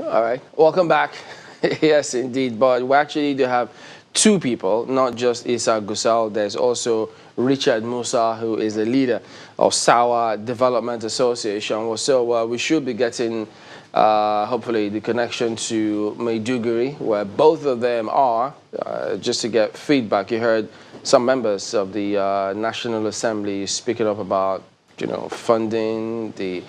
All right, welcome back. Yes, indeed. But we actually do have two people, not just Isa Gusau. There's also Richard Musa, who is the leader of Sawa Development Association. So we should be getting, hopefully, the connection to Maiduguri, where both of them are, just to get feedback. You heard some members of the National Assembly speaking up about, funding, the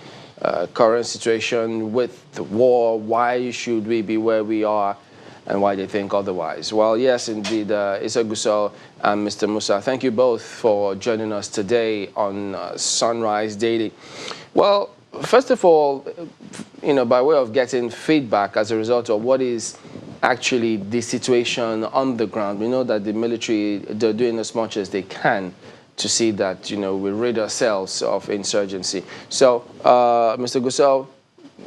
current situation with the war, why should we be where we are, and why they think otherwise. Well, yes, indeed, Issa Gusau and Mr. Musa, thank you both for joining us today on Sunrise Daily. Well, first of all, by way of getting feedback as a result of what is actually the situation on the ground, we know that the military, they're doing as much as they can to see that, we rid ourselves of insurgency. So, Mr. Gusau,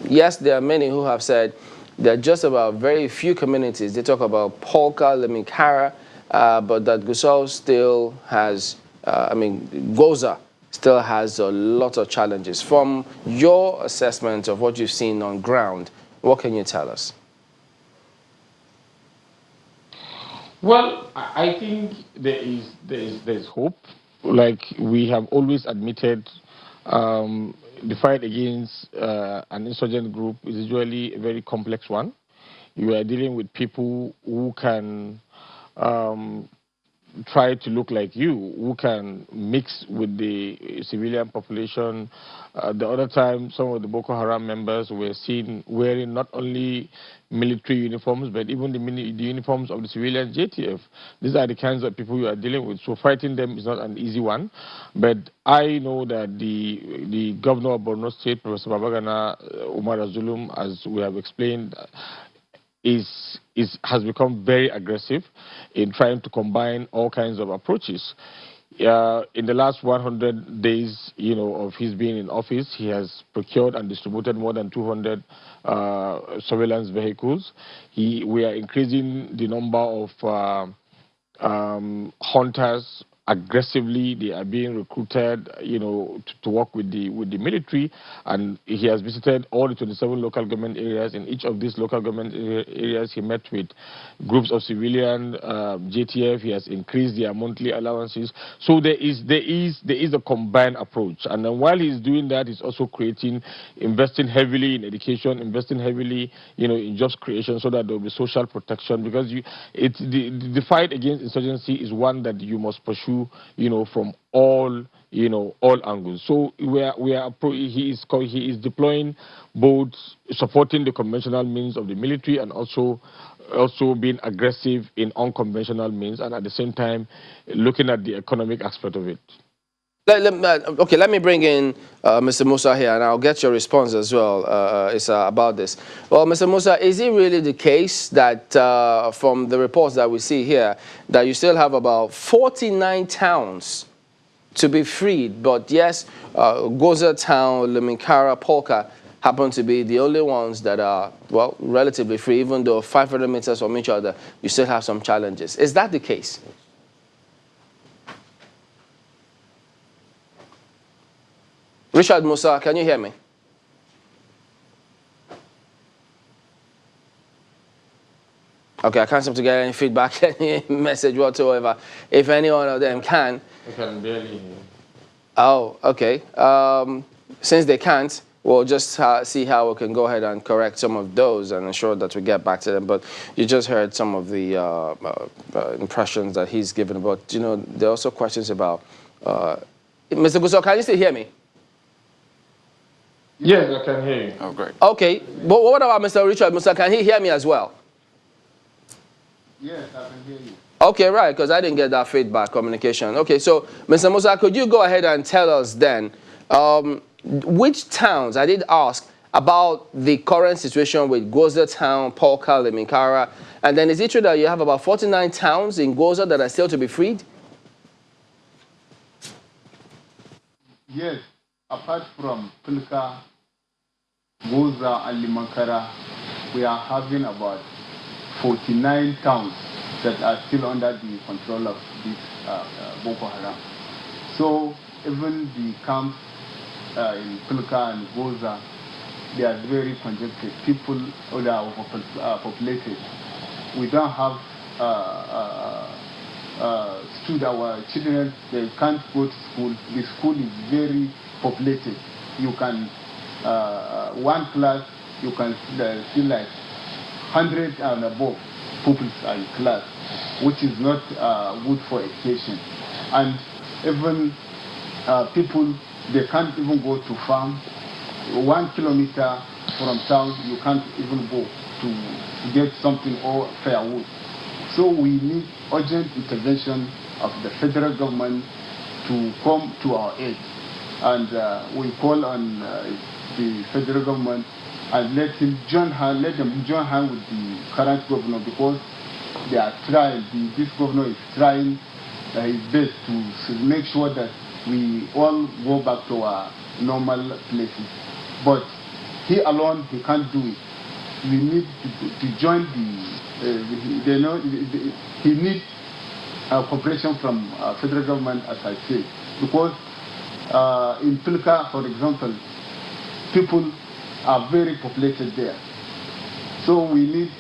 yes, there are many who have said there are just about very few communities. They talk about Polka, Lemikara, but that Gusau still has, Goza still has a lot of challenges. From your assessment of what you've seen on ground, what can you tell us? Well, I think there's hope. Like we have always admitted, the fight against an insurgent group is usually a very complex one. You are dealing with people who can um, try to look like you, who can mix with the civilian population. The other time, some of the Boko Haram members were seen wearing not only military uniforms, but even the uniforms of the civilian JTF. These are the kinds of people you are dealing with. So fighting them is not an easy one. But I know that the governor of Borno State, Professor Babagana Umar Zulum, as we have explained, has become very aggressive in trying to combine all kinds of approaches. In the last 100 days, of his being in office, he has procured and distributed more than 200 surveillance vehicles. We are increasing the number of hunters aggressively. They are being recruited, to work with the military. And he has visited all the 27 local government areas. In each of these local government areas, he met with groups of civilian JTF. He has increased their monthly allowances. So there is a combined approach. And then while he's doing that, he's also investing heavily in education, investing heavily, in jobs creation, so that there will be social protection. Because the fight against insurgency is one that you must pursue, from all angles. So he is deploying both supporting the conventional means of the military and also being aggressive in unconventional means, and at the same time looking at the economic aspect of it. Okay, let me bring in Mr. Musa here, and I'll get your response as well, about this. Well, Mr. Musa, is it really the case that from the reports that we see here, that you still have about 49 towns to be freed, but yes, Goza town, Lemikara, Polka happen to be the only ones that are, well, relatively free, even though 500 meters from each other, you still have some challenges. Is that the case? Richard Musa, can you hear me? Okay, I can't seem to get any feedback, any message whatsoever. If any one of them can. I can barely hear. Oh, okay. Since they can't, we'll just see how we can go ahead and correct some of those and ensure that we get back to them. But you just heard some of the impressions that he's given. But, there are also questions about... Mr. Gusau, can you still hear me? Yes, I can hear you. Oh, great. Okay. But what about Mr. Richard Musa? Can he hear me as well? Yes, I can hear you. Okay, right, because I didn't get that feedback communication. Okay, so Mr. Musa, could you go ahead and tell us then which towns, I did ask about the current situation with Goza town, Polka, Lemikara, and then is it true that you have about 49 towns in Goza that are still to be freed? Yes, apart from Pilka, Goza, and Limankara, we are having about 49 towns that are still under the control of this Boko Haram. So even the camps in Pilka and Goza, they are very congested. People all are populated. We don't have our children, they can't go to school. The school is very populated. You can, one class, you can see like 100 and above pupils are in class, which is not good for education. And even people, they can't even go to farm. 1 kilometer from town, you can't even go to get something or firewood. So we need urgent intervention of the federal government to come to our aid. And we call on the federal government and let them join hand with the current governor, because they are trying, this governor is trying his best to make sure that we all go back to our normal places. But he alone, he can't do it. We need to join he needs cooperation from federal government, as I say, because in Pilka, for example, people are very populated there. So we need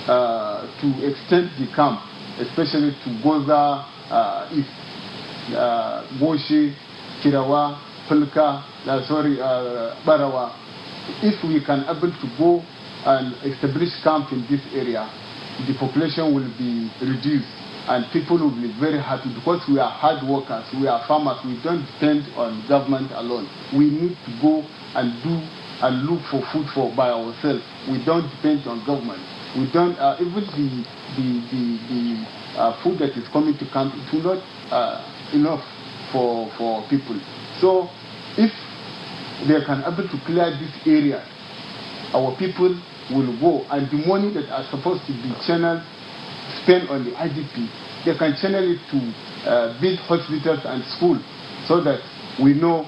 to extend the camp, especially to Goza, East, Goshi, Kirawa, Pilka, Barawa. If we can able to go and establish camp in this area, the population will be reduced and people will be very happy, because we are hard workers, we are farmers, we don't depend on government alone. We need to go and do and look for food by ourselves. We don't depend on government. We don't, even the food that is coming to camp, it will not enough for people. So if they can able to clear this area, our people will go, and the money that are supposed to be channeled, spent on the IDP, they can channel it to build hospitals and schools, so that we know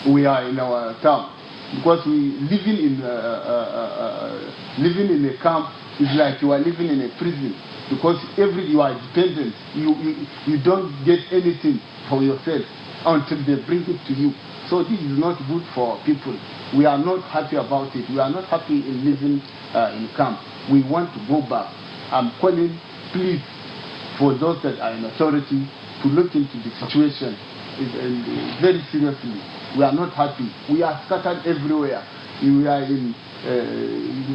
we are in our town. Because we living in a camp is like you are living in a prison, because you are dependent. You don't get anything for yourself until they bring it to you. So this is not good for people. We are not happy about it. We are not happy in living in camp. We want to go back. I'm calling, please, for those that are in authority to look into the situation very seriously. We are not happy. We are scattered everywhere. We are in,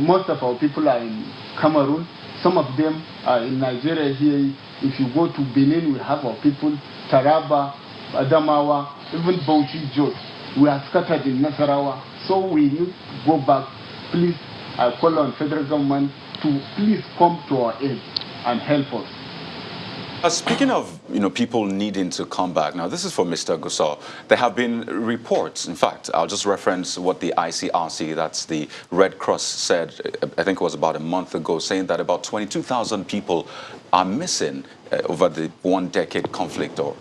most of our people are in Cameroon. Some of them are in Nigeria here. If you go to Benin, we have our people, Taraba, Adamawa, even Bauchi, Jos. We are scattered in Nasarawa. So we need to go back. Please, I call on federal government to please come to our aid and help us. Speaking of people needing to come back, now this is for Mr. Gusau. There have been reports, in fact, I'll just reference what the ICRC, that's the Red Cross, said, I think it was about a month ago, saying that about 22,000 people are missing over the one-decade conflict or,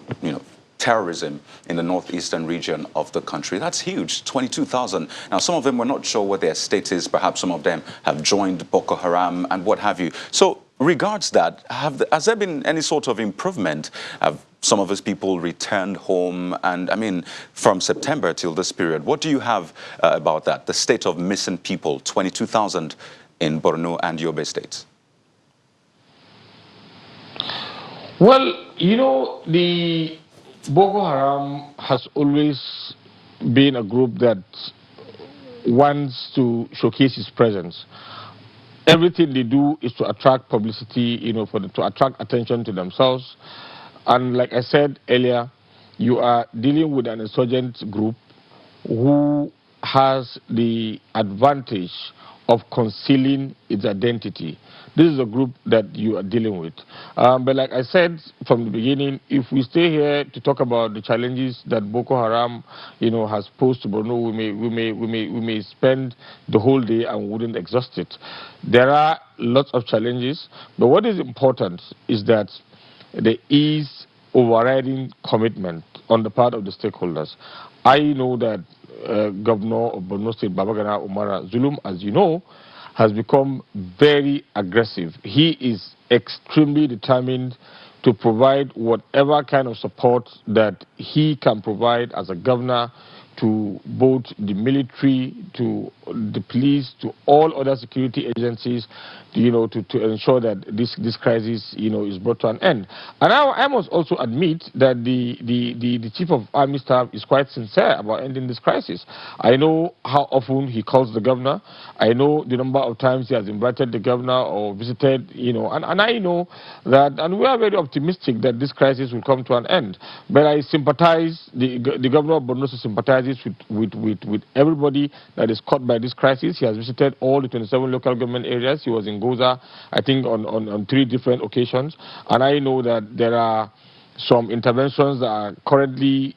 terrorism in the northeastern region of the country. That's huge, 22,000. Now, some of them were not sure what their state is. Perhaps some of them have joined Boko Haram and what have you. So, regards that, has there been any sort of improvement? Have some of these people returned home? And, I mean, from September till this period, what do you have about that? The state of missing people, 22,000 in Borno and Yobe states. Well, the Boko Haram has always been a group that wants to showcase its presence. Everything they do is to attract publicity, to attract attention to themselves. And like I said earlier, you are dealing with an insurgent group who has the advantage of concealing its identity. This is a group that you are dealing with. But like I said from the beginning, if we stay here to talk about the challenges that Boko Haram, has posed to Borno, we may spend the whole day and wouldn't exhaust it. There are lots of challenges, but what is important is that there is overriding commitment on the part of the stakeholders. I know that Governor of Borno State, Babagana Umara Zulum, as you know, has become very aggressive. He is extremely determined to provide whatever kind of support that he can provide as a governor to both the military, to the police, to all other security agencies, to ensure that this crisis, is brought to an end. And I must also admit that the Chief of Army Staff is quite sincere about ending this crisis. I know how often he calls the governor. I know the number of times he has invited the governor or visited, and I know that, and we are very optimistic that this crisis will come to an end. But I sympathize, the governor of Borno sympathizes with everybody that is caught by this crisis. He has visited all the 27 local government areas. He was in Goza, I think, on 3 different occasions. And I know that there are some interventions that are currently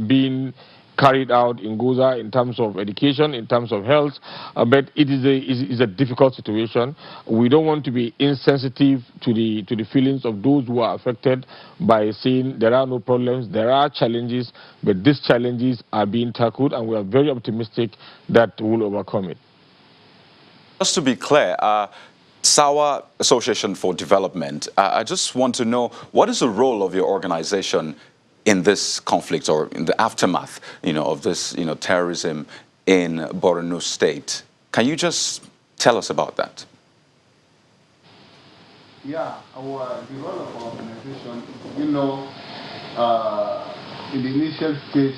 being carried out in Goza in terms of education, in terms of health, but it is a difficult situation. We don't want to be insensitive to the feelings of those who are affected by saying there are no problems, there are challenges, but these challenges are being tackled, and we are very optimistic that we'll overcome it. Just to be clear, Sawa Association for Development, I just want to know, what is the role of your organization in this conflict, or in the aftermath, of this, terrorism in Borno State? Can you just tell us about that? Yeah, the role of our organization, in the initial stage,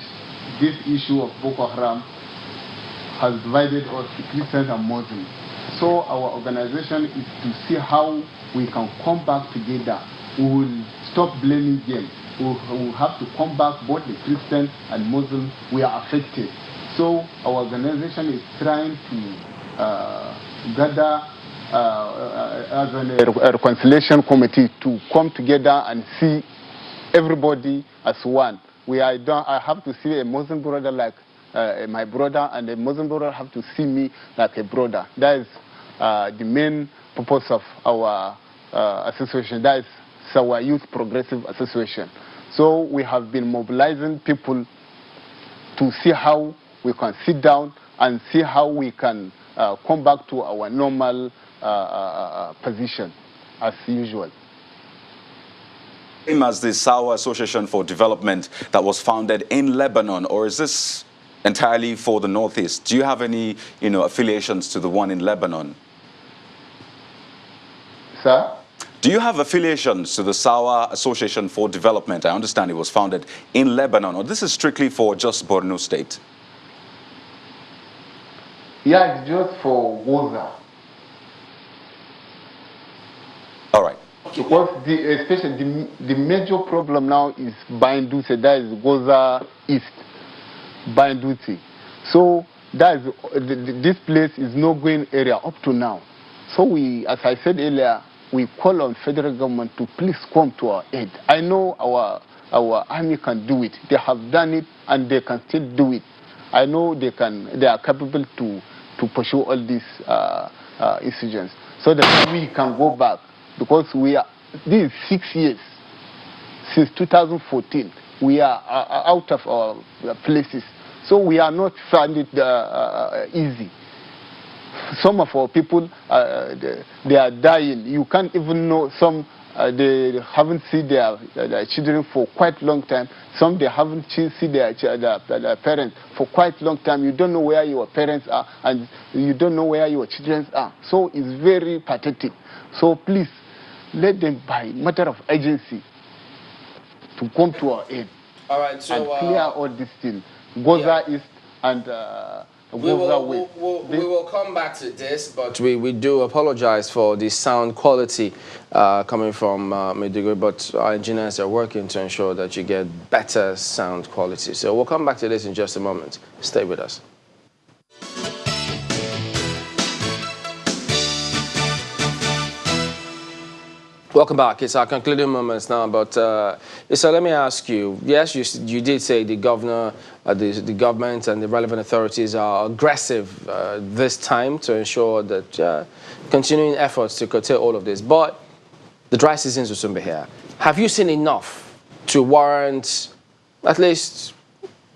this issue of Boko Haram has divided us, Christians and Muslims. So our organization is to see how we can come back together. We will stop blaming them. We will have to come back, both the Christians and Muslims. We are affected. So our organization is trying to gather as a reconciliation committee to come together and see everybody as one. I have to see a Muslim brother like my brother, and a Muslim brother have to see me like a brother. That is the main purpose of our association. That is our Youth Progressive Association. So we have been mobilizing people to see how we can sit down and see how we can come back to our normal position as usual. Same as the Sawa Association for Development that was founded in Lebanon, or is this entirely for the Northeast? Do you have any, affiliations to the one in Lebanon? Sir? Do you have affiliations to the Sawa Association for Development? I understand it was founded in Lebanon, or this is strictly for just Borno State? Yeah, it's just for Goza. All right. Because especially the major problem now is Bandute, that is Goza East, Bandute. So that is, this place is no going area up to now. So we, as I said earlier, we call on federal government to please come to our aid. I know our army can do it. They have done it and they can still do it. I know they are capable to pursue all these insurgents so that we can go back, because this is 6 years since 2014. We are out of our places, so we are not finding it easy. Some of our people, they are dying. You can't even know. Some they haven't seen their children for quite a long time. Some they haven't seen their parents for quite a long time. You don't know where your parents are, and you don't know where your children are. So it's very pathetic. So please, let them, by matter of urgency, to come to our aid. All right, so and clear all these things. Goza East and we will come back to this, but we do apologize for the sound quality coming from Maiduguri, but our engineers are working to ensure that you get better sound quality. So we'll come back to this in just a moment. Stay with us. Welcome back. It's our concluding moments now, but Issa, let me ask you. Yes, you did say the governor, the government and the relevant authorities are aggressive this time to ensure that continuing efforts to curtail all of this. But the dry seasons will soon be here. Have you seen enough to warrant at least,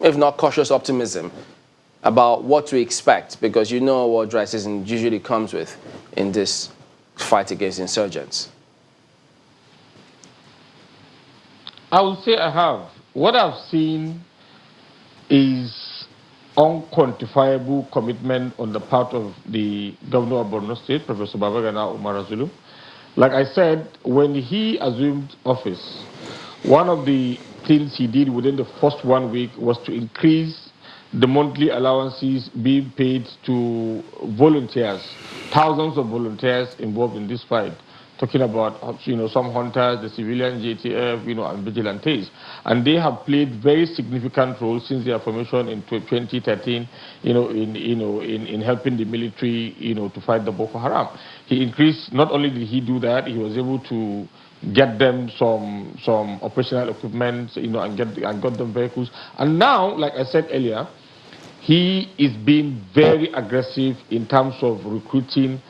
if not cautious optimism, about what to expect? Because you know what dry season usually comes with in this fight against insurgents. I would say I have. What I've seen is unquantifiable commitment on the part of the governor of Borno State, Professor Babagana Umar Zulum. Like I said, when he assumed office, one of the things he did within the first 1 week was to increase the monthly allowances being paid to volunteers, thousands of volunteers involved in this fight. Talking about, some hunters, the civilian JTF, and vigilantes. And they have played very significant roles since their formation in 2013, in helping the military, to fight the Boko Haram. He increased, not only did he do that, he was able to get them some operational equipment, and got them vehicles. And now, like I said earlier, he is being very aggressive in terms of recruiting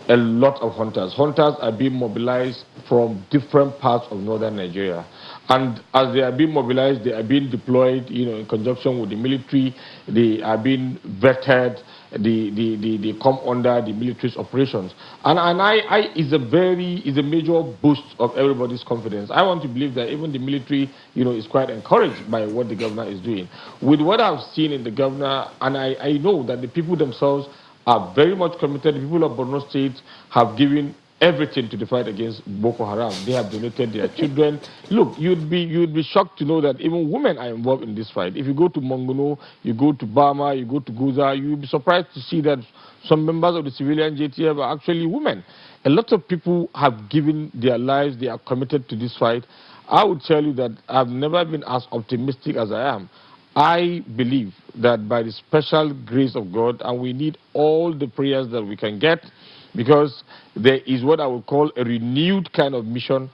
a lot of hunters. Hunters are being mobilized from different parts of northern Nigeria. And as they are being mobilized, they are being deployed, in conjunction with the military. They are being vetted. They come under the military's operations. And is a major boost of everybody's confidence. I want to believe that even the military, is quite encouraged by what the governor is doing. With what I've seen in the governor, and I know that the people themselves are very much committed. The people of Borno State have given everything to the fight against Boko Haram. They have donated their children. Look, you'd be shocked to know that even women are involved in this fight. If you go to Mongono, you go to Bama, you go to Gusau, you'll be surprised to see that some members of the civilian JTF are actually women. A lot of people have given their lives. They are committed to this fight. I would tell you that I've never been as optimistic as I am. I believe that by the special grace of God, and we need all the prayers that we can get, because there is what I would call a renewed kind of mission,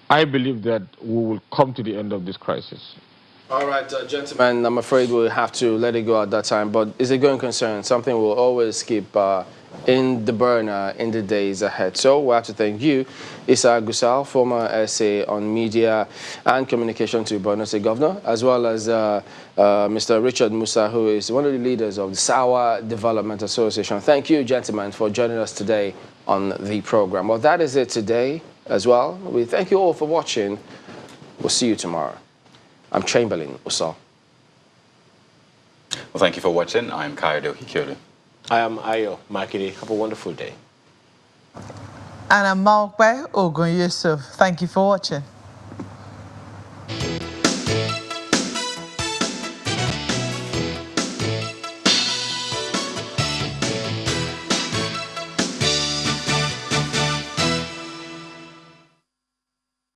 I believe that we will come to the end of this crisis. All right, gentlemen, I'm afraid we'll have to let it go at that time, but it's a going concern, something we'll always keep in the burner in the days ahead. So we have to thank you, Issa Gusau, former SA on Media and Communication to Borno State Governor, as well as Mr. Richard Musa, who is one of the leaders of the Sawa Development Association. Thank you, gentlemen, for joining us today on the program. Well, that is it today as well. We thank you all for watching. We'll see you tomorrow. I'm Chamberlain Uso. Well, thank you for watching. I'm Kayode Okikiodu. I am Ayo Makide. Have a wonderful day. And I'm Mark Ogun Yusuf. Thank you for watching.